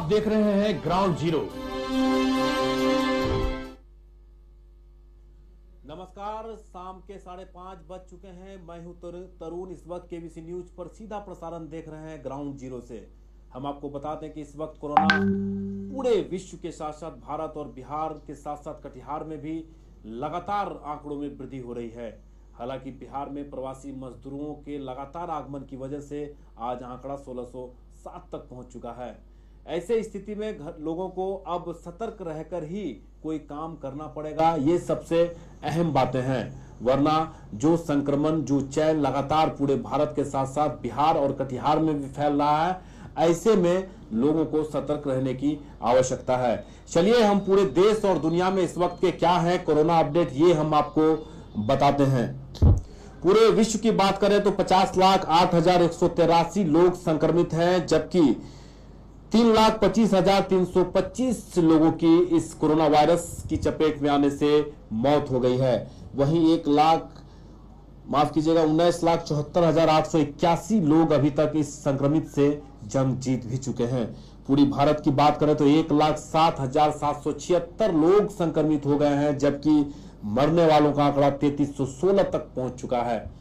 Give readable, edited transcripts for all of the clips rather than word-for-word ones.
देख रहे हैं ग्राउंड जीरो। नमस्कार, शाम के 5:30 बज चुके हैं। मैं हूं तरुण। इस वक्त केबीसी न्यूज पर सीधा प्रसारण देख रहे हैं ग्राउंड जीरो से। हम आपको बता दें कि इस वक्त कोरोना पूरे विश्व के साथ साथ भारत और बिहार के साथ साथ कटिहार में भी लगातार आंकड़ों में वृद्धि हो रही है। हालांकि बिहार में प्रवासी मजदूरों के लगातार आगमन की वजह से आज आंकड़ा 1607 तक पहुंच चुका है। ऐसे स्थिति में लोगों को अब सतर्क रहकर ही कोई काम करना पड़ेगा। ये सबसे अहम बातें हैं, वरना जो संक्रमण, जो चैन लगातार पूरे भारत के साथ साथ बिहार और कटिहार में भी फैल रहा है, ऐसे में लोगों को सतर्क रहने की आवश्यकता है। चलिए हम पूरे देश और दुनिया में इस वक्त के क्या है कोरोना अपडेट, ये हम आपको बताते हैं। पूरे विश्व की बात करें तो 50,08,183 लोग संक्रमित हैं, जबकि 3,25,325 लोगों की इस कोरोना वायरस की चपेट में आने से मौत हो गई है। वहीं 19,74,881 लोग अभी तक इस संक्रमित से जंग जीत भी चुके हैं। पूरी भारत की बात करें तो 1,07,776 लोग संक्रमित हो गए हैं, जबकि मरने वालों का आंकड़ा 3,316 तक पहुंच चुका है।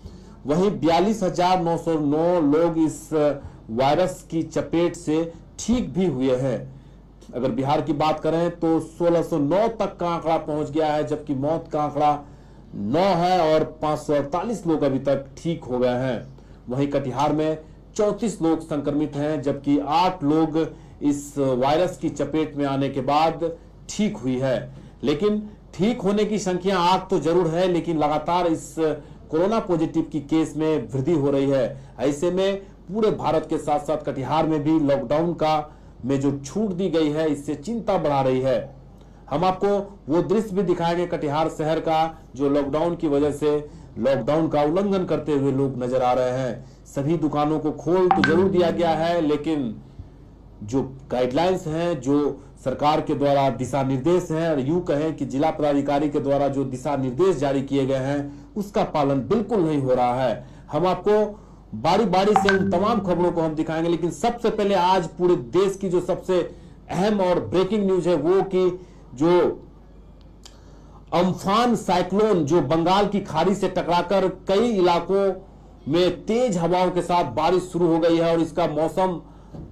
वहीं 42,909 लोग इस वायरस की चपेट से ठीक भी हुए हैं। अगर बिहार की बात करें तो 1609 तक का आंकड़ा पहुंच गया है, जबकि मौत का आंकड़ा 9 है और 548 लोग अभी तक ठीक हो गए हैं। वहीं कटिहार में 34 लोग संक्रमित हैं, जबकि 8 लोग इस वायरस की चपेट में आने के बाद ठीक हुई है। लेकिन ठीक होने की संख्या 8 तो जरूर है, लेकिन लगातार इस कोरोना पॉजिटिव की केस में वृद्धि हो रही है। ऐसे में पूरे भारत के साथ साथ कटिहार में भी लॉकडाउन का में जो छूट दी गई है, इससे चिंता बढ़ा रही है। हम आपको वो दृश्य भी दिखाएंगे कटिहार शहर का, जो लॉकडाउन की वजह से लॉकडाउन का उल्लंघन करते हुए लोग नजर आ रहे हैं। सभी दुकानों को खोल तो जरूर दिया गया है, लेकिन जो गाइडलाइंस हैं, जो सरकार के द्वारा दिशा निर्देश हैं, और यूं कहें कि जिला पदाधिकारी के द्वारा जो दिशा निर्देश जारी किए गए हैं, उसका पालन बिल्कुल नहीं हो रहा है। हम आपको बारी बारी से उन तमाम खबरों को हम दिखाएंगे, लेकिन सबसे पहले आज पूरे देश की जो सबसे अहम और ब्रेकिंग न्यूज है वो कि जो अम्फान साइक्लोन जो बंगाल की खाड़ी से टकराकर कई इलाकों में तेज हवाओं के साथ बारिश शुरू हो गई है, और इसका मौसम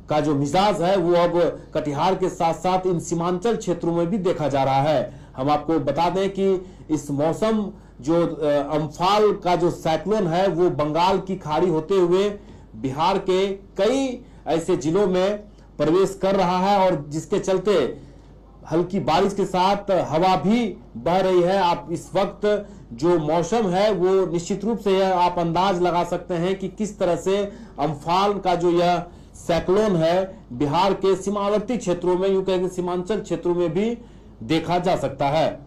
का जो मिजाज है वो अब कटिहार के साथ साथ इन सीमांचल क्षेत्रों में भी देखा जा रहा है। हम आपको बता दें कि इस मौसम जो अम्फान का जो साइक्लोन है वो बंगाल की खाड़ी होते हुए बिहार के कई ऐसे जिलों में प्रवेश कर रहा है, और जिसके चलते हल्की बारिश के साथ हवा भी बह रही है। आप इस वक्त जो मौसम है वो निश्चित रूप से आप अंदाज लगा सकते हैं कि किस तरह से अम्फान का जो यह साइक्लोन है बिहार के सीमावर्ती क्षेत्रों में, यूं कहें सीमांचल क्षेत्रों में भी देखा जा सकता है।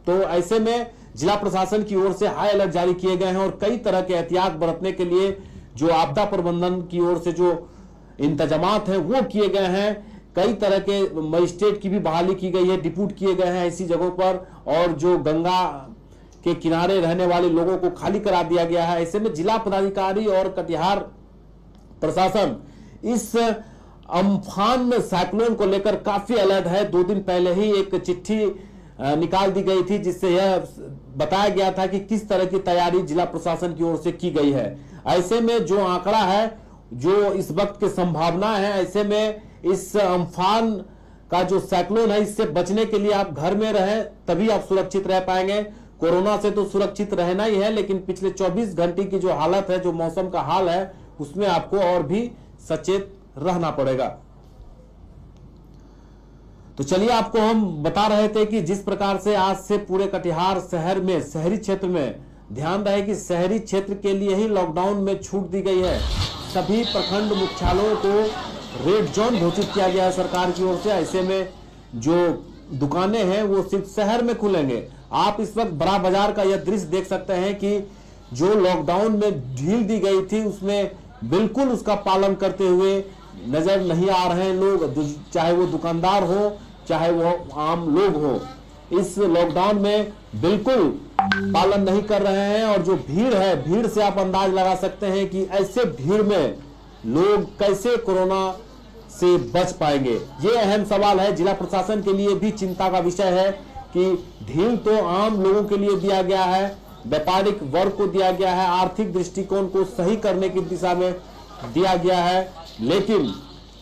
तो ऐसे में जिला प्रशासन की ओर से हाई अलर्ट जारी किए गए हैं, और कई तरह के एहतियात बरतने के लिए जो आपदा प्रबंधन की ओर से जो इंतजामात हैं वो किए गए हैं। कई तरह के मजिस्ट्रेट की भी बहाली की गई है, डिप्यूट किए गए हैं ऐसी जगहों पर, और जो गंगा के किनारे रहने वाले लोगों को खाली करा दिया गया है। ऐसे में जिला पदाधिकारी और कटिहार प्रशासन इस अम्फान साइक्लोन को लेकर काफी अलर्ट है। 2 दिन पहले ही एक चिट्ठी निकाल दी गई थी, जिससे यह बताया गया था कि किस तरह की तैयारी जिला प्रशासन की ओर से की गई है। ऐसे में जो आंकड़ा है, जो इस वक्त की संभावना है, ऐसे में इस अम्फान का जो साइक्लोन है, इससे बचने के लिए आप घर में रहें, तभी आप सुरक्षित रह पाएंगे। कोरोना से तो सुरक्षित रहना ही है, लेकिन पिछले 24 घंटे की जो हालत है, जो मौसम का हाल है, उसमें आपको और भी सचेत रहना पड़ेगा। तो चलिए आपको हम बता रहे थे कि जिस प्रकार से आज से पूरे कटिहार शहर में, शहरी क्षेत्र में, ध्यान रहे कि शहरी क्षेत्र के लिए ही लॉकडाउन में छूट दी गई है। सभी प्रखंड मुख्यालयों को रेड जोन घोषित किया गया है सरकार की ओर से। ऐसे में जो दुकानें हैं वो सिर्फ शहर में खुलेंगे। आप इस वक्त बड़ा बाजार का यह दृश्य देख सकते हैं कि जो लॉकडाउन में ढील दी गई थी उसमें बिल्कुल उसका पालन करते हुए नजर नहीं आ रहे हैं लोग, चाहे वो दुकानदार हो चाहे वो आम लोग हो, इस लॉकडाउन में बिल्कुल पालन नहीं कर रहे हैं। और जो भीड़ है, भीड़ से आप अंदाज लगा सकते हैं कि ऐसे भीड़ में लोग कैसे कोरोना से बच पाएंगे? ये अहम सवाल है। जिला प्रशासन के लिए भी चिंता का विषय है कि ढील तो आम लोगों के लिए दिया गया है, व्यापारिक वर्ग को दिया गया है, आर्थिक दृष्टिकोण को सही करने की दिशा में दिया गया है, लेकिन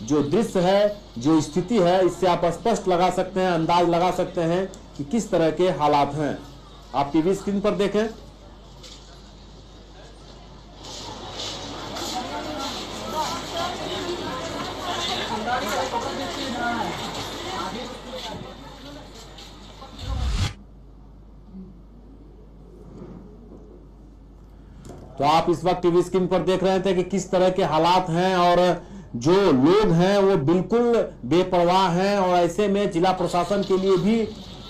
जो दृश्य है, जो स्थिति है, इससे आप स्पष्ट लगा सकते हैं, अंदाज लगा सकते हैं कि किस तरह के हालात हैं। आप टीवी स्क्रीन पर देखें। तो आप इस वक्त टीवी स्क्रीन पर देख रहे थे कि किस तरह के हालात हैं और जो लोग हैं वो बिल्कुल बेपरवाह हैं, और ऐसे में जिला प्रशासन के लिए भी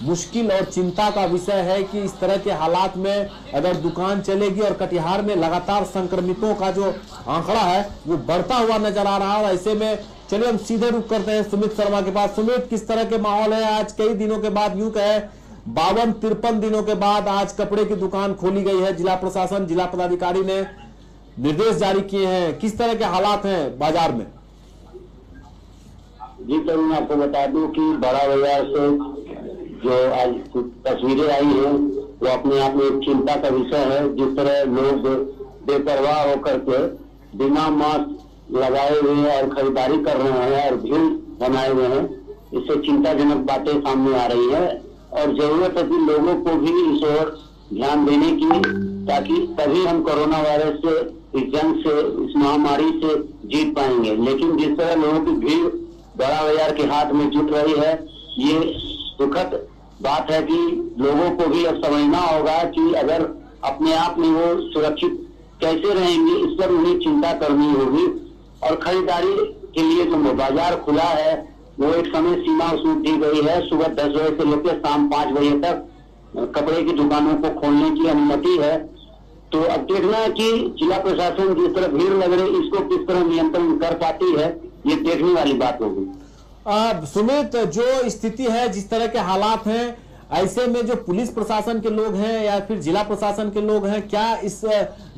मुश्किल और चिंता का विषय है कि इस तरह के हालात में अगर दुकान चलेगी, और कटिहार में लगातार संक्रमितों का जो आंकड़ा है वो बढ़ता हुआ नजर आ रहा है। और ऐसे में चलिए हम सीधे रुक करते हैं सुमित शर्मा के पास। सुमित, किस तरह के माहौल है आज? कई दिनों के बाद, यूं कहे 52-53 दिनों के बाद आज कपड़े की दुकान खोली गई है। जिला प्रशासन, जिला पदाधिकारी ने निर्देश जारी किए हैं। किस तरह के हालात हैं बाजार में? जी सर, मैं आपको बता दूं कि बड़ा बाजार से जो आज तस्वीरें आई हैं वो अपने आप में एक चिंता का विषय है। जिस तरह लोग बेपरवाह होकर के बिना मास्क लगाए हुए और खरीदारी कर रहे हैं और भीड़ बनाए हुए हैं, इससे चिंताजनक बातें सामने आ रही है। और जरूरत है कि लोगों को भी इस ओर ध्यान देने की, ताकि तभी हम कोरोना वायरस से, इस जंग से, इस महामारी से जीत पाएंगे। लेकिन जिस तरह लोगों की भीड़ बड़ा बाजार के हाथ में जुट रही है, ये दुखद बात है कि लोगों को भी अब समझना होगा कि अगर अपने आप में वो सुरक्षित कैसे रहेंगे, इस पर उन्हें चिंता करनी होगी। और खरीदारी के लिए जो बाजार खुला है वो एक समय सीमा उसमें दी गई है। सुबह 10 बजे से लेकर शाम 5 बजे तक कपड़े की दुकानों को खोलने की अनुमति है। तो अब देखना है कि जिला प्रशासन जिस तरह भीड़ लग रही इसको किस तरह नियंत्रण कर पाती है, ये देखने वाली बात होगी। सुमित, जो स्थिति है, जिस तरह के हालात हैं, ऐसे में जो पुलिस प्रशासन के लोग हैं या फिर जिला प्रशासन के लोग हैं, क्या इस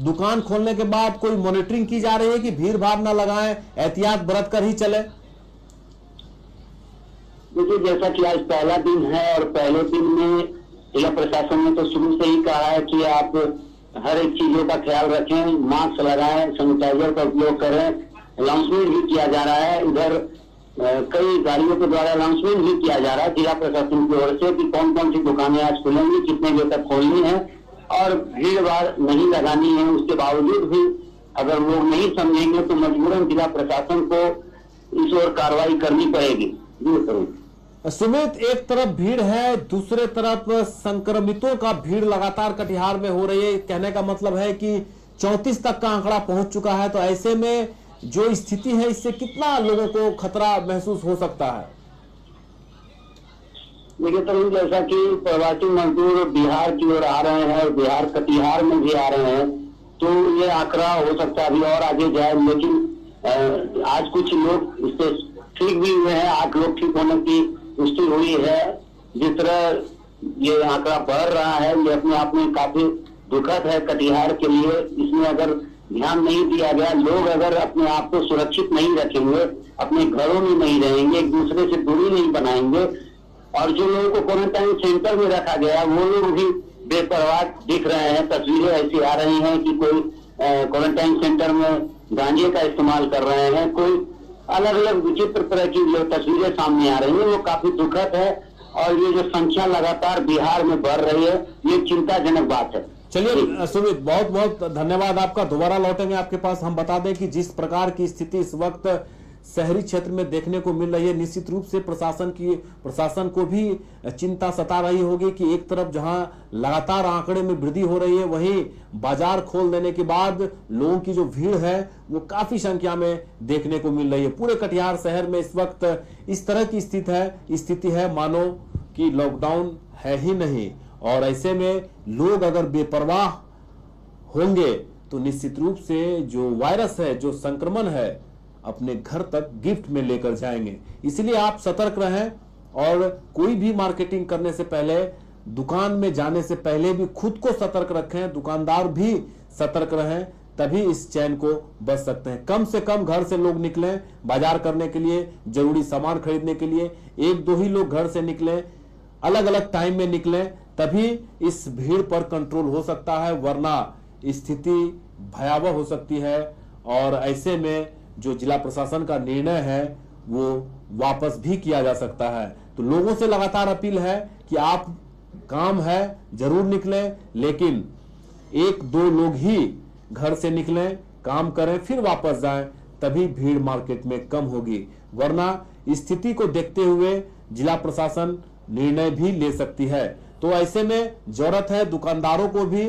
दुकान खोलने के बाद कोई मॉनिटरिंग की जा रही है कि भीड़ भाड़ न लगाएं, एहतियात बरत कर ही चले? देखिए, जैसा कि आज पहला दिन है और पहले दिन में जिला प्रशासन ने तो शुरू से ही कहा है कि आप हर एक चीजों का ख्याल रखें, मास्क लगाएं, सैनिटाइजर का उपयोग करें। अनाउंसमेंट भी किया जा रहा है, इधर कई गाड़ियों के द्वारा अनाउंसमेंट भी किया जा रहा है जिला प्रशासन की ओर से कि कौन कौन सी दुकानें आज खुलेंगी, कितने बजे तक खोलनी है और भीड़ भाड़ नहीं लगानी है। उसके बावजूद भी अगर लोग नहीं समझेंगे तो मजबूरन जिला प्रशासन को इस ओर कार्रवाई करनी पड़ेगी। सुमित, एक तरफ भीड़ है, दूसरे तरफ संक्रमितों का भीड़ लगातार कटिहार में हो रही है। कहने का मतलब है कि 34 तक का आंकड़ा पहुंच चुका है। तो ऐसे में जो स्थिति है, इससे कितना लोगों को खतरा महसूस हो सकता है? देखिए तो जैसा कि प्रवासी मजदूर बिहार की ओर आ रहे हैं और बिहार कटिहार में भी आ रहे हैं, तो ये आंकड़ा हो सकता है अभी और आगे जाए। लेकिन आज कुछ लोग इससे ठीक भी हुए हैं, 8 लोग ठीक होने की पुष्टि हुई है। जिस तरह ये आंकड़ा बढ़ रहा है, ये अपने आप में काफी दुखद है कटिहार के लिए। इसमें अगर ध्यान नहीं दिया गया, लोग अगर अपने आप को सुरक्षित नहीं रखेंगे, अपने घरों में नहीं रहेंगे, एक दूसरे से दूरी नहीं बनाएंगे, और जो लोगों को क्वारंटाइन सेंटर में रखा गया वो लोग भी बेपरवाह दिख रहे हैं। तस्वीरें ऐसी आ रही हैं कि कोई क्वारंटाइन सेंटर में गांजे का इस्तेमाल कर रहे हैं, कोई अलग अलग विचित्र तरह की जो तस्वीरें सामने आ रही है वो काफी दुखद है। और ये जो संख्या लगातार बिहार में बढ़ रही है, ये चिंताजनक बात है। चलिए सुमित, बहुत बहुत धन्यवाद आपका। दोबारा लौटेंगे आपके पास। हम बता दें कि जिस प्रकार की स्थिति इस वक्त शहरी क्षेत्र में देखने को मिल रही है, निश्चित रूप से प्रशासन को भी चिंता सता रही होगी कि एक तरफ जहां लगातार आंकड़े में वृद्धि हो रही है, वहीं बाजार खोल देने के बाद लोगों की जो भीड़ है वो काफी संख्या में देखने को मिल रही है। पूरे कटिहार शहर में इस वक्त इस तरह की स्थिति है मानो कि लॉकडाउन है ही नहीं। और ऐसे में लोग अगर बेपरवाह होंगे तो निश्चित रूप से जो वायरस है, जो संक्रमण है, अपने घर तक गिफ्ट में लेकर जाएंगे। इसलिए आप सतर्क रहें और कोई भी मार्केटिंग करने से पहले, दुकान में जाने से पहले भी खुद को सतर्क रखें, दुकानदार भी सतर्क रहें, तभी इस चैन को बच सकते हैं। कम से कम घर से लोग निकलें बाजार करने के लिए, जरूरी सामान खरीदने के लिए, 1-2 ही लोग घर से निकलें, अलग अलग टाइम में निकलें, तभी इस भीड़ पर कंट्रोल हो सकता है, वरना स्थिति भयावह हो सकती है और ऐसे में जो जिला प्रशासन का निर्णय है वो वापस भी किया जा सकता है। तो लोगों से लगातार अपील है कि आप काम है जरूर निकलें, लेकिन 1-2 लोग ही घर से निकलें, काम करें, फिर वापस जाएं, तभी भीड़ मार्केट में कम होगी, वरना स्थिति को देखते हुए जिला प्रशासन निर्णय भी ले सकती है। तो ऐसे में जरूरत है दुकानदारों को भी,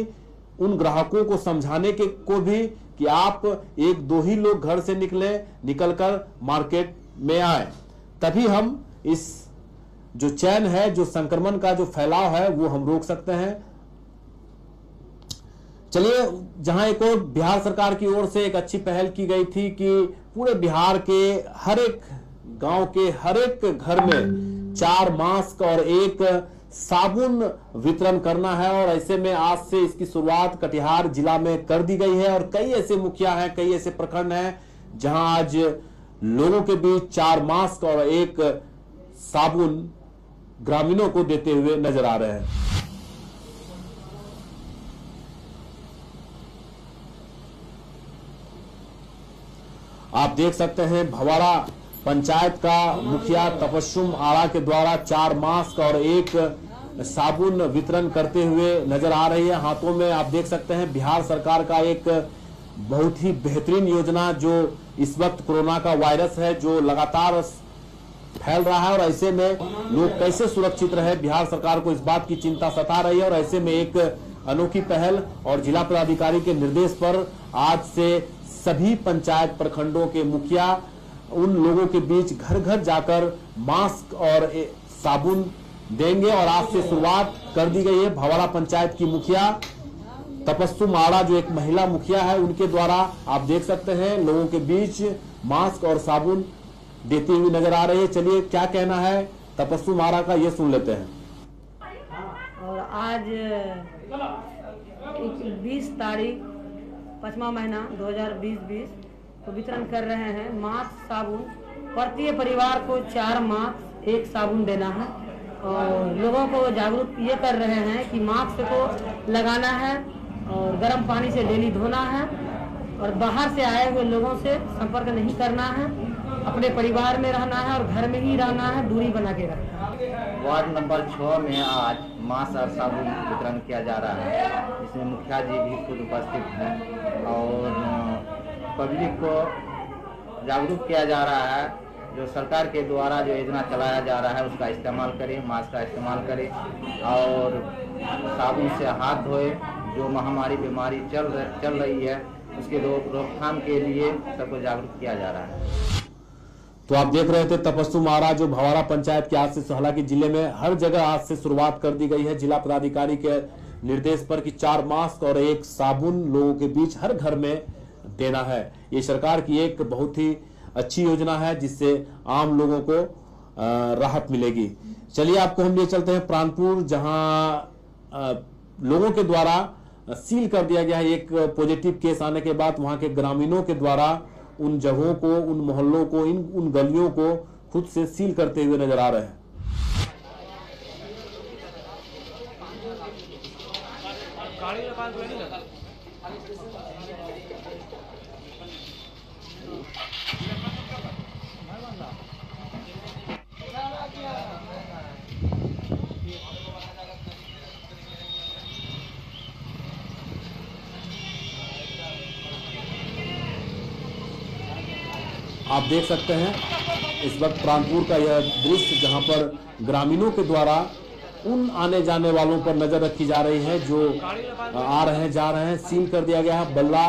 उन ग्राहकों को समझाने के को भी कि आप 1-2 ही लोग घर से निकलकर मार्केट में आए, तभी हम इस जो चैन है, जो संक्रमण का जो फैलाव है वो हम रोक सकते हैं। चलिए, जहां एक और बिहार सरकार की ओर से एक अच्छी पहल की गई थी कि पूरे बिहार के हर एक गांव के हर एक घर में 4 मास्क और 1 साबुन वितरण करना है, और ऐसे में आज से इसकी शुरुआत कटिहार जिला में कर दी गई है। और कई ऐसे मुखिया हैं, कई ऐसे प्रखंड हैं जहां आज लोगों के बीच 4 मास्क और 1 साबुन ग्रामीणों को देते हुए नजर आ रहे हैं। आप देख सकते हैं भवाड़ा पंचायत का मुखिया तपस्सुम आड़ा के द्वारा 4 मास्क और 1 साबुन वितरण करते हुए नजर आ रही है। हाथों में आप देख सकते हैं बिहार सरकार का एक बहुत ही बेहतरीन योजना, जो इस वक्त कोरोना का वायरस है जो लगातार फैल रहा है, और ऐसे में लोग कैसे सुरक्षित रहे, बिहार सरकार को इस बात की चिंता सता रही है। और ऐसे में एक अनोखी पहल और जिला पदाधिकारी के निर्देश पर आज से सभी पंचायत प्रखंडों के मुखिया उन लोगों के बीच घर घर जाकर मास्क और साबुन देंगे, और आज से शुरुआत कर दी गई है। भवाड़ा पंचायत की मुखिया तपस्सुम आड़ा, जो एक महिला मुखिया है, उनके द्वारा आप देख सकते हैं लोगों के बीच मास्क और साबुन देती हुई नजर आ रही है। चलिए, क्या कहना है तपस्सुम आड़ा का, ये सुन लेते हैं। और आज 20 तारीख 5वां महीना 2020 को वितरण कर रहे हैं मास्क साबुन। प्रत्येक परिवार को 4 मास्क 1 साबुन देना है, और लोगों को जागरूक ये कर रहे हैं कि मास्क को लगाना है और गर्म पानी से डेली धोना है, और बाहर से आए हुए लोगों से संपर्क नहीं करना है, अपने परिवार में रहना है और घर में ही रहना है, दूरी बना के रखना है। वार्ड नंबर 6 में आज मास्क और साबुन वितरण किया जा रहा है, जिसमें मुखिया जी भी खुद उपस्थित हैं और पब्लिक को जागरूक किया जा रहा है। जो सरकार के द्वारा जो योजना चलाया जा रहा है उसका इस्तेमाल करें, मास्क का इस्तेमाल करें और साबुन से हाथ धोए। जो महामारी बीमारी चल रही है उसके रोकथाम के लिए सबको जागरूक किया जा रहा है। तो आप देख रहे थे तपस्सुम आड़ा, जो भवाड़ा पंचायत के आज से, हालांकि जिले में हर जगह आज से शुरुआत कर दी गई है जिला पदाधिकारी के निर्देश पर कि 4 मास्क और 1 साबुन लोगों के बीच हर घर में देना है। ये सरकार की एक बहुत ही अच्छी योजना है जिससे आम लोगों को राहत मिलेगी। चलिए, आपको हम ले चलते हैं प्राणपुर, जहां लोगों के द्वारा सील कर दिया गया है। एक पॉजिटिव केस आने के बाद वहां के ग्रामीणों के द्वारा उन जगहों को, उन मोहल्लों को, उन गलियों को खुद से सील करते हुए नजर आ रहे हैं। आप देख सकते हैं इस वक्त प्राणपुर का यह दृश्य, जहां पर ग्रामीणों के द्वारा उन आने जाने वालों पर नजर रखी जा रही है जो आ रहे हैं, जा रहे हैं। सील कर दिया गया है बल्ला।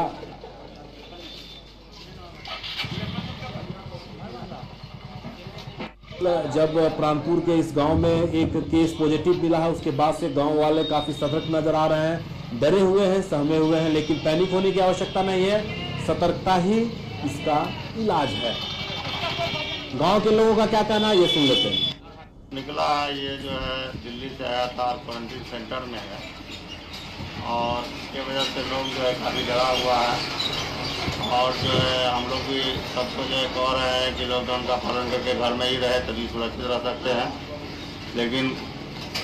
जब प्राणपुर के इस गांव में एक केस पॉजिटिव मिला है, उसके बाद से गांव वाले काफी सतर्क नजर आ रहे हैं, डरे हुए हैं, सहमे हुए हैं, लेकिन पैनिक होने की आवश्यकता नहीं है। सतर्कता ही इसका इलाज है। गांव के लोगों का क्या कहना है, ये सुन लेते हैं। निकला है ये जो है दिल्ली से आया था, क्वारंटीन सेंटर में है और इसके वजह से लोग जो है काफ़ी डरा हुआ है। और जो है हम लोग भी सबको जो है कह रहे हैं कि लॉकडाउन का पालन करके घर में ही रहे तभी सुरक्षित रह सकते हैं, लेकिन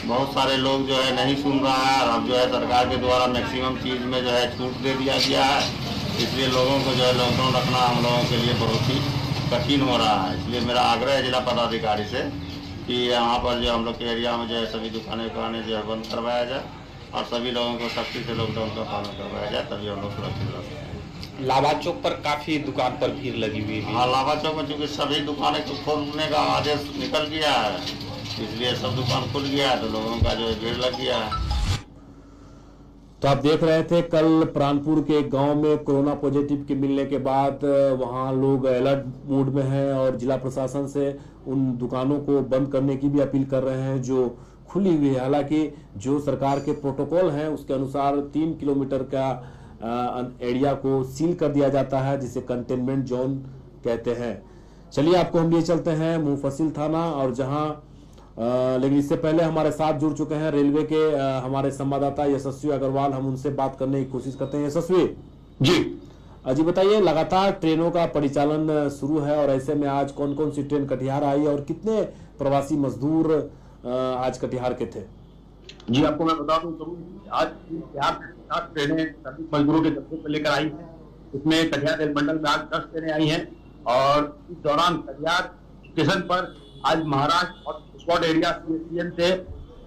बहुत सारे लोग जो है नहीं सुन रहा है। और अब जो है सरकार के द्वारा मैक्सिमम चीज़ में जो है छूट दे दिया गया है, इसलिए लोगों को जो है लॉकडाउन रखना हम लोगों के लिए बहुत ही कठिन हो रहा है। इसलिए मेरा आग्रह है जिला पदाधिकारी से कि यहाँ पर जो हम लोग के एरिया में जो है सभी दुकानें जो है बंद करवाया जाए और सभी लोगों को सख्ती से लॉकडाउन का पालन करवाया जाए, तभी हम लोग सुरक्षित रह सकते हैं। लाभा चौक पर काफी दुकान पर भीड़ लगी हुई है। हाँ, लाभा चौक में चूँकि सभी दुकानें को खोलने का आदेश निकल गया है, इसलिए सब दुकान खुल गया है तो लोगों का जो है भीड़ लग गया है। तो आप देख रहे थे कल प्राणपुर के गांव में कोरोना पॉजिटिव के मिलने के बाद वहां लोग अलर्ट मूड में हैं और जिला प्रशासन से उन दुकानों को बंद करने की भी अपील कर रहे हैं जो खुली हुई है। हालांकि जो सरकार के प्रोटोकॉल हैं उसके अनुसार 3 किलोमीटर का एरिया को सील कर दिया जाता है, जिसे कंटेनमेंट जोन कहते हैं। चलिए आपको हम लिए चलते हैं मुफस्सिल थाना, और जहां लेकिन इससे पहले हमारे साथ जुड़ चुके हैं रेलवे के हमारे संवाददाता यशस्वी अग्रवाल। हम उनसे बात करने की कोशिश करते हैं। यशस्वी जी बताइए, लगातार ट्रेनों का परिचालन शुरू है और ऐसे में आज कौन कौन सी ट्रेन कटिहार आई और कितने प्रवासी मजदूर आज कटिहार के थे? जी, आपको मैं बता दूं आज बिहार में 7 ट्रेनें श्रमिक मजदूरों के जत्थे को लेकर आई हैं। इसमें कटिहार रेल मंडल में आज 10 ट्रेनें आई हैं और इस दौरान कटिहार स्टेशन पर आज महाराष्ट्र और स्पॉट एरिया सीएसटीएन से,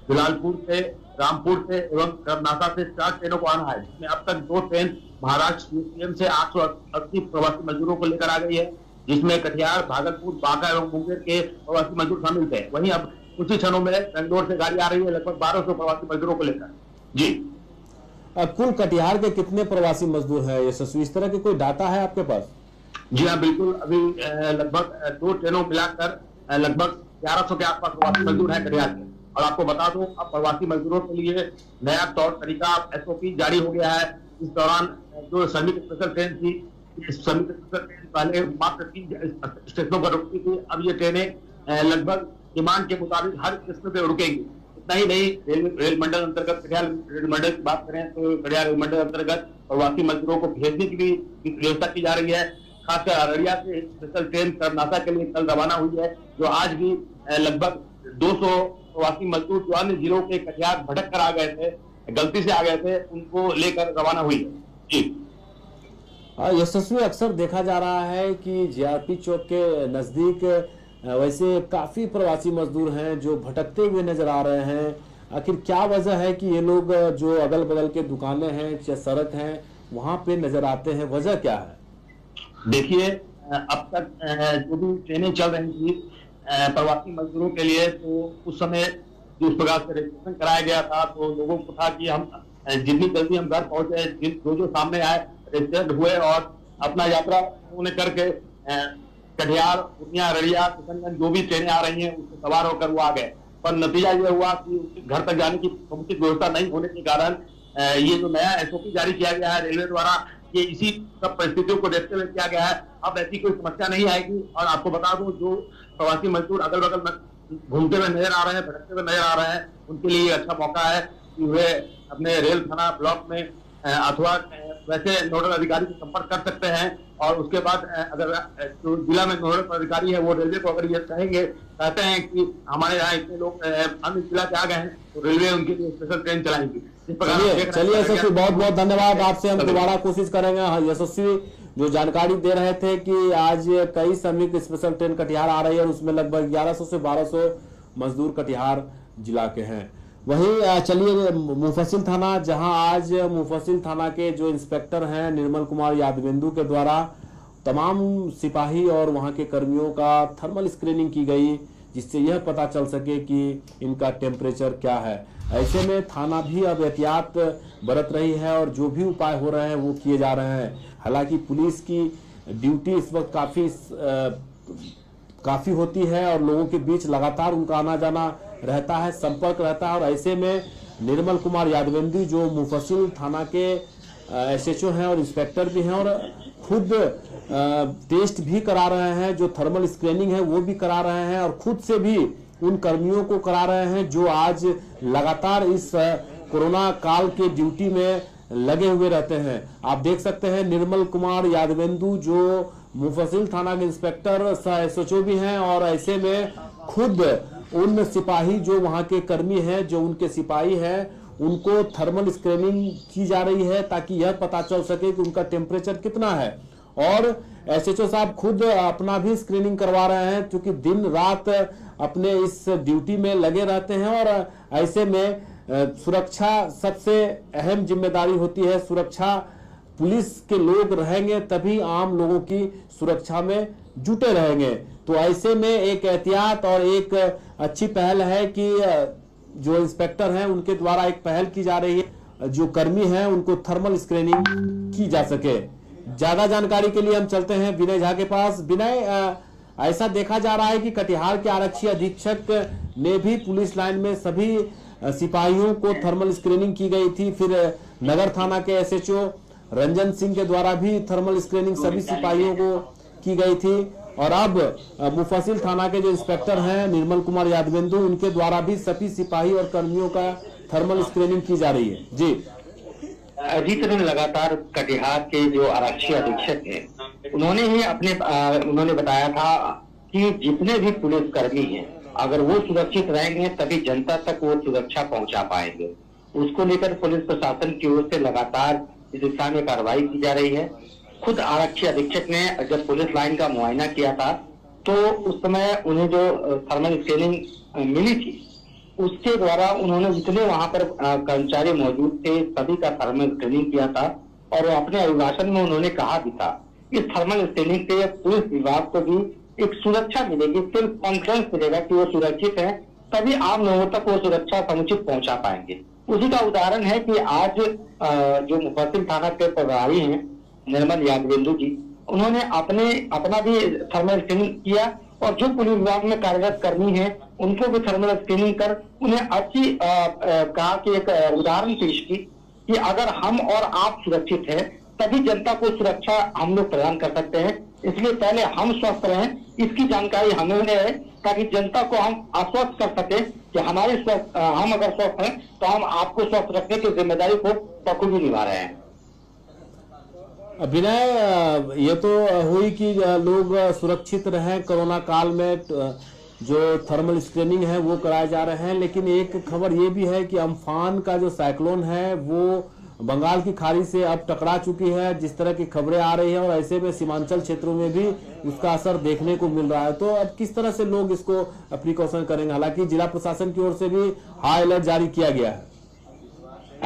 जलालपुर से, रामपुर से एवं करनासा से 4 ट्रेनों को आना है, जिसमें अब तक 2 ट्रेन महाराष्ट्र सीएसटीएन से 880 प्रवासी मजदूरों को लेकर आ गई है, जिसमें कटिहार, भागलपुर, बांका एवं मुंगेर के प्रवासी मजदूर शामिल थे। वहीं अब कुछ ही क्षणों में बेंगलोर से गाड़ी आ रही है लगभग 1200 प्रवासी मजदूरों को लेकर। जी, कुल कटिहार के कितने प्रवासी मजदूर हैं यशस्वी? इस तरह के कोई डाटा है आपके पास? जी हाँ, बिल्कुल। अभी लगभग 2 ट्रेनों मिलाकर लगभग 1100 के आसपास प्रवासी मजदूर हैं कटिहार के। और आपको बता दूं, अब प्रवासी मजदूरों के लिए नया तौर तरीका SOP जारी हो गया है। इस दौरान जो श्रमिक स्पेशल ट्रेन थी, श्रमिक स्पेशल ट्रेन पहले मात्र 3 स्टेशनों पर रुकती थी, अब ये ट्रेनें लगभग डिमांड के मुताबिक हर स्टेशन पे रुकेंगी। इतना ही नहीं, रेल मंडल अंतर्गत कटिहार रेल मंडल की बात करें तो कटिहार रेल मंडल अंतर्गत प्रवासी मजदूरों को भेजने की भी व्यवस्था की जा रही है। खासकर अररिया से स्पेशल ट्रेन करनासा के लिए कल रवाना हुई है, जो आज भी लगभग 200 प्रवासी मजदूर जो अन्य जिलों के कटिहार भटक कर आ गए थे, गलती से आ गए थे, उनको लेकर रवाना हुई है। जी यशस्वी, अक्सर देखा जा रहा है कि जीआरपी चौक के नजदीक वैसे काफी प्रवासी मजदूर हैं जो भटकते हुए नजर आ रहे हैं। आखिर क्या वजह है कि ये लोग जो अगल बगल के दुकानें हैं या सड़क हैं वहां पे नजर आते हैं? वजह क्या है? देखिए, अब तक जो भी ट्रेनें चल रही थी प्रवासी मजदूरों के लिए, तो उस समय जिस प्रकार से रजिस्ट्रेशन कराया गया था तो लोगों को था कि हम जितनी जल्दी हम घर पहुंचे, जो सामने आए रजिस्टर्ड हुए और अपना यात्रा उन्हें करके कटिहार, पूर्णिया, अररिया, किशनगंज जो भी ट्रेनें आ रही हैं उससे सवार होकर वो आ गए। पर नतीजा ये हुआ कि घर तक जाने की समुचित व्यवस्था नहीं होने के कारण ये जो नया SOP जारी किया गया है रेलवे द्वारा, ये इसी सब परिस्थितियों को देखते हुए किया गया है। अब ऐसी कोई समस्या नहीं आएगी। और आपको बता दूं, जो प्रवासी मजदूर अगल बगल में घूमते हुए नजर आ रहे हैं, भटकते हुए नजर आ रहे हैं, उनके लिए अच्छा मौका है कि वे अपने रेल थाना ब्लॉक में अथवा वैसे नोडल अधिकारी से संपर्क कर सकते हैं। और उसके बाद अगर जो जिला में नोडल अधिकारी है वो रेलवे को अगर ये कहते हैं कि हमारे यहाँ इतने लोग अन्य जिला से आ गए हैं, तो रेलवे उनके लिए स्पेशल ट्रेन चलाएंगी। चलिए यशस्वी, बहुत बहुत धन्यवाद। आपसे हम दोबारा कोशिश करेंगे। यशस्वी जो जानकारी दे रहे थे कि आज कई श्रमिक स्पेशल ट्रेन कटिहार आ रही है और उसमें लगभग 1100 से 1200 मजदूर कटिहार जिला के हैं। वहीं चलिए मुफस्सिल थाना, जहां आज मुफस्सिल थाना के जो इंस्पेक्टर हैं निर्मल कुमार यादवेंदु के द्वारा तमाम सिपाही और वहां के कर्मियों का थर्मल स्क्रीनिंग की गई, जिससे यह पता चल सके कि इनका टेम्परेचर क्या है। ऐसे में थाना भी अब एहतियात बरत रही है और जो भी उपाय हो रहे हैं वो किए जा रहे हैं। हालांकि पुलिस की ड्यूटी इस वक्त काफी होती है और लोगों के बीच लगातार उनका आना जाना रहता है, संपर्क रहता है। और ऐसे में निर्मल कुमार यादवेंदु जो मुफस्सिल थाना के SHO हैं और इंस्पेक्टर भी हैं और खुद टेस्ट भी करा रहे हैं, जो थर्मल स्क्रीनिंग है वो भी करा रहे हैं और खुद से भी उन कर्मियों को करा रहे हैं जो आज लगातार इस कोरोना काल के ड्यूटी में लगे हुए रहते हैं। आप देख सकते हैं निर्मल कुमार यादवेंदु जो मुफस्सिल थाना के इंस्पेक्टर सह एसएचओ भी हैं, और ऐसे में खुद उन सिपाही जो वहां के कर्मी हैं, जो उनके सिपाही हैं, उनको थर्मल स्क्रीनिंग की जा रही है ताकि यह पता चल सके कि उनका टेम्परेचर कितना है। और एसएचओ साहब खुद अपना भी स्क्रीनिंग करवा रहे हैं, क्योंकि दिन रात अपने इस ड्यूटी में लगे रहते हैं, और ऐसे में सुरक्षा सबसे अहम जिम्मेदारी होती है। सुरक्षा पुलिस के लोग रहेंगे तभी आम लोगों की सुरक्षा में जुटे रहेंगे। तो ऐसे में एक एहतियात और एक अच्छी पहल है कि जो इंस्पेक्टर हैं उनके द्वारा एक पहल की जा रही है, जो कर्मी हैं उनको थर्मल स्क्रीनिंग की जा सके। ज्यादा जानकारी के लिए हम चलते हैं विनय झा के पास। विनय, ऐसा देखा जा रहा है कि कटिहार के आरक्षी अधीक्षक ने भी पुलिस लाइन में सभी सिपाहियों को थर्मल स्क्रीनिंग की गई थी, फिर नगर थाना के एसएचओ रंजन सिंह के द्वारा भी थर्मल स्क्रीनिंग सभी सिपाहियों को की गई थी, और अब मुफस्सिल थाना के जो इंस्पेक्टर हैं निर्मल कुमार यादवेंदु, उनके द्वारा भी सभी सिपाही और कर्मियों का थर्मल स्क्रीनिंग की जा रही है। जी अजीत ने लगातार कटिहार के जो आरक्षी अधीक्षक हैं उन्होंने बताया था कि जितने भी पुलिस कर्मी हैं अगर वो सुरक्षित रहेंगे तभी जनता तक वो सुरक्षा पहुंचा पाएंगे। उसको लेकर पुलिस प्रशासन की ओर से लगातार इस दिशा में कार्रवाई की जा रही है। खुद आरक्षी अधीक्षक ने जब पुलिस लाइन का मुआयना किया था तो उस समय उन्हें जो थर्मल स्क्रीनिंग मिली थी उसके द्वारा उन्होंने जितने वहां पर कर्मचारी मौजूद थे सभी का थर्मल स्क्रीनिंग किया था, और अपने अभिभाषण में उन्होंने कहा भी था इस थर्मल स्क्रीनिंग से पुलिस विभाग को भी एक सुरक्षा मिलेगी, सिर्फ कॉन्फिडेंस मिलेगा कि वो सुरक्षित है, तभी आम लोगों तक वो सुरक्षा समुचित पहुंचा पाएंगे। उसी का उदाहरण है कि आज जो मुफस्सिल थाना के प्रभारी हैं निर्मल यादवेंदु जी, उन्होंने अपना भी थर्मल स्क्रीनिंग किया, और जो पुलिस विभाग में कार्यरत कर्मी हैं उनको भी थर्मल स्क्रीनिंग कर उन्हें अच्छी कहा कि एक उदाहरण पेश की कि अगर हम और आप सुरक्षित हैं तभी जनता को सुरक्षा हम लोग प्रदान कर सकते हैं। इसलिए पहले हम स्वस्थ रहें, इसकी जानकारी हमें है ताकि जनता को हम आश्वस्त कर सके कि हम अगर स्वस्थ हैं तो हम आपको स्वस्थ रखने की जिम्मेदारी को बखूबी निभा रहे हैं। विनय, ये तो हुई कि लोग सुरक्षित रहें, कोरोना काल में जो थर्मल स्क्रीनिंग है वो कराए जा रहे हैं, लेकिन एक खबर ये भी है कि अम्फान का जो साइक्लोन है वो बंगाल की खाड़ी से अब टकरा चुकी है, जिस तरह की खबरें आ रही हैं, और ऐसे में सीमांचल क्षेत्रों में भी उसका असर देखने को मिल रहा है। तो अब किस तरह से लोग इसको प्रिकॉशन करेंगे? हालांकि जिला प्रशासन की ओर से भी हाई अलर्ट जारी किया गया है।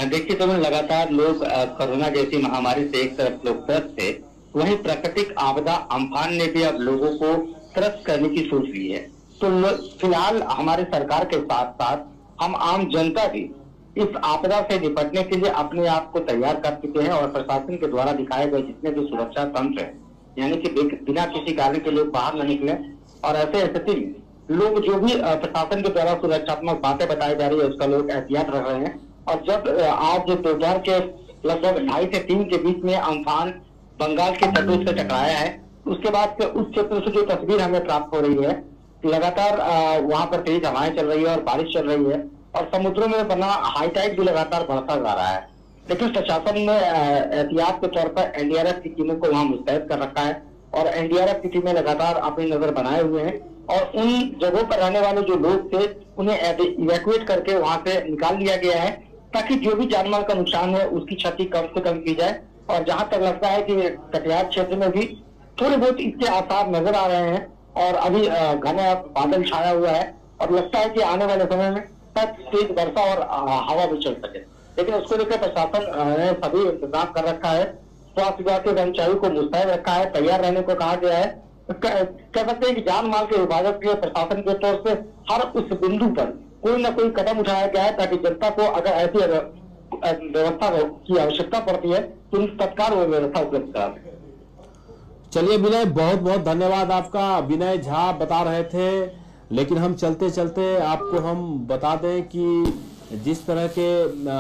देखिए, तो लगातार लोग कोरोना जैसी महामारी से एक तरफ लोग त्रस्त थे, वहीं प्राकृतिक आपदा अम्फान ने भी अब लोगों को त्रस्त करने की सोच ली है। तो फिलहाल हमारे सरकार के साथ साथ हम आम जनता भी इस आपदा से निपटने के लिए अपने आप को तैयार कर चुके हैं, और प्रशासन के द्वारा दिखाए गए जितने भी सुरक्षा तंत्र हैं, यानी कि बिना किसी कारण के लोग बाहर न निकले, और ऐसे स्थिति में लोग जो भी प्रशासन के द्वारा सुरक्षात्मक बातें बताई जा रही है उसका लोग एहतियात रख रहे हैं। और जब आज दोपहर के लगभग 2:30 से 3 के बीच में अम्फान बंगाल के तटों से टकराया है, उसके बाद उस क्षेत्र से जो तस्वीर हमें प्राप्त हो रही है, लगातार वहां पर तेज हवाएं चल रही है और बारिश चल रही है, और समुद्रों में बना हाई टाइड भी लगातार बढ़ता जा रहा है। लेकिन प्रशासन ने एहतियात के तौर पर एनडीआरएफ की टीमों को वहां मुस्तैद कर रखा है, और एनडीआरएफ की टीमें लगातार अपनी नजर बनाए हुए हैं, और उन जगहों पर रहने वाले जो लोग थे उन्हें इवैक्यूएट करके वहां से निकाल लिया गया है, ताकि जो भी जानमाल का नुकसान है उसकी क्षति कम से कम की जाए। और जहां तक लगता है कि कटिहार क्षेत्र में भी थोड़े बहुत इसके आसार नजर आ रहे हैं, और अभी घना बादल छाया हुआ है, और लगता है कि आने वाले समय में तेज वर्षा और हवा भी चल सके। लेकिन उसको लेकर प्रशासन ने सभी इंतजाम कर रखा है, स्वास्थ्य विभाग के कर्मचारियों को मुस्तैद रखा है, तैयार रहने को कहा गया है। कह सकते हैं कि जान माल के हिफाजत के प्रशासन के तौर से हर उस बिंदु पर कोई न कोई कदम उठाया गया है, ताकि जनता को अगर ऐसी व्यवस्था की आवश्यकता पड़ती है तो तत्काल वो व्यवस्था उपलब्ध करा सके। चलिए विनय, बहुत बहुत धन्यवाद आपका। विनय झा बता रहे थे, लेकिन हम चलते चलते आपको हम बता दें कि जिस तरह के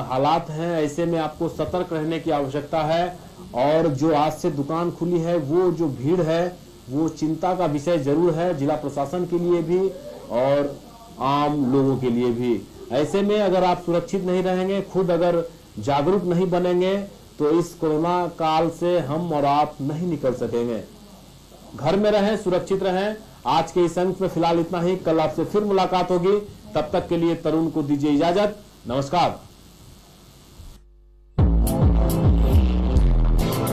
हालात हैं ऐसे में आपको सतर्क रहने की आवश्यकता है, और जो आज से दुकान खुली है वो जो भीड़ है वो चिंता का विषय जरूर है, जिला प्रशासन के लिए भी और आम लोगों के लिए भी। ऐसे में अगर आप सुरक्षित नहीं रहेंगे, खुद अगर जागरूक नहीं बनेंगे तो इस कोरोना काल से हम और आप नहीं निकल सकेंगे। घर में रहें, सुरक्षित रहें। आज के इस अंक में फिलहाल इतना ही। कल आपसे फिर मुलाकात होगी। तब तक के लिए तरुण को दीजिए इजाजत। नमस्कार।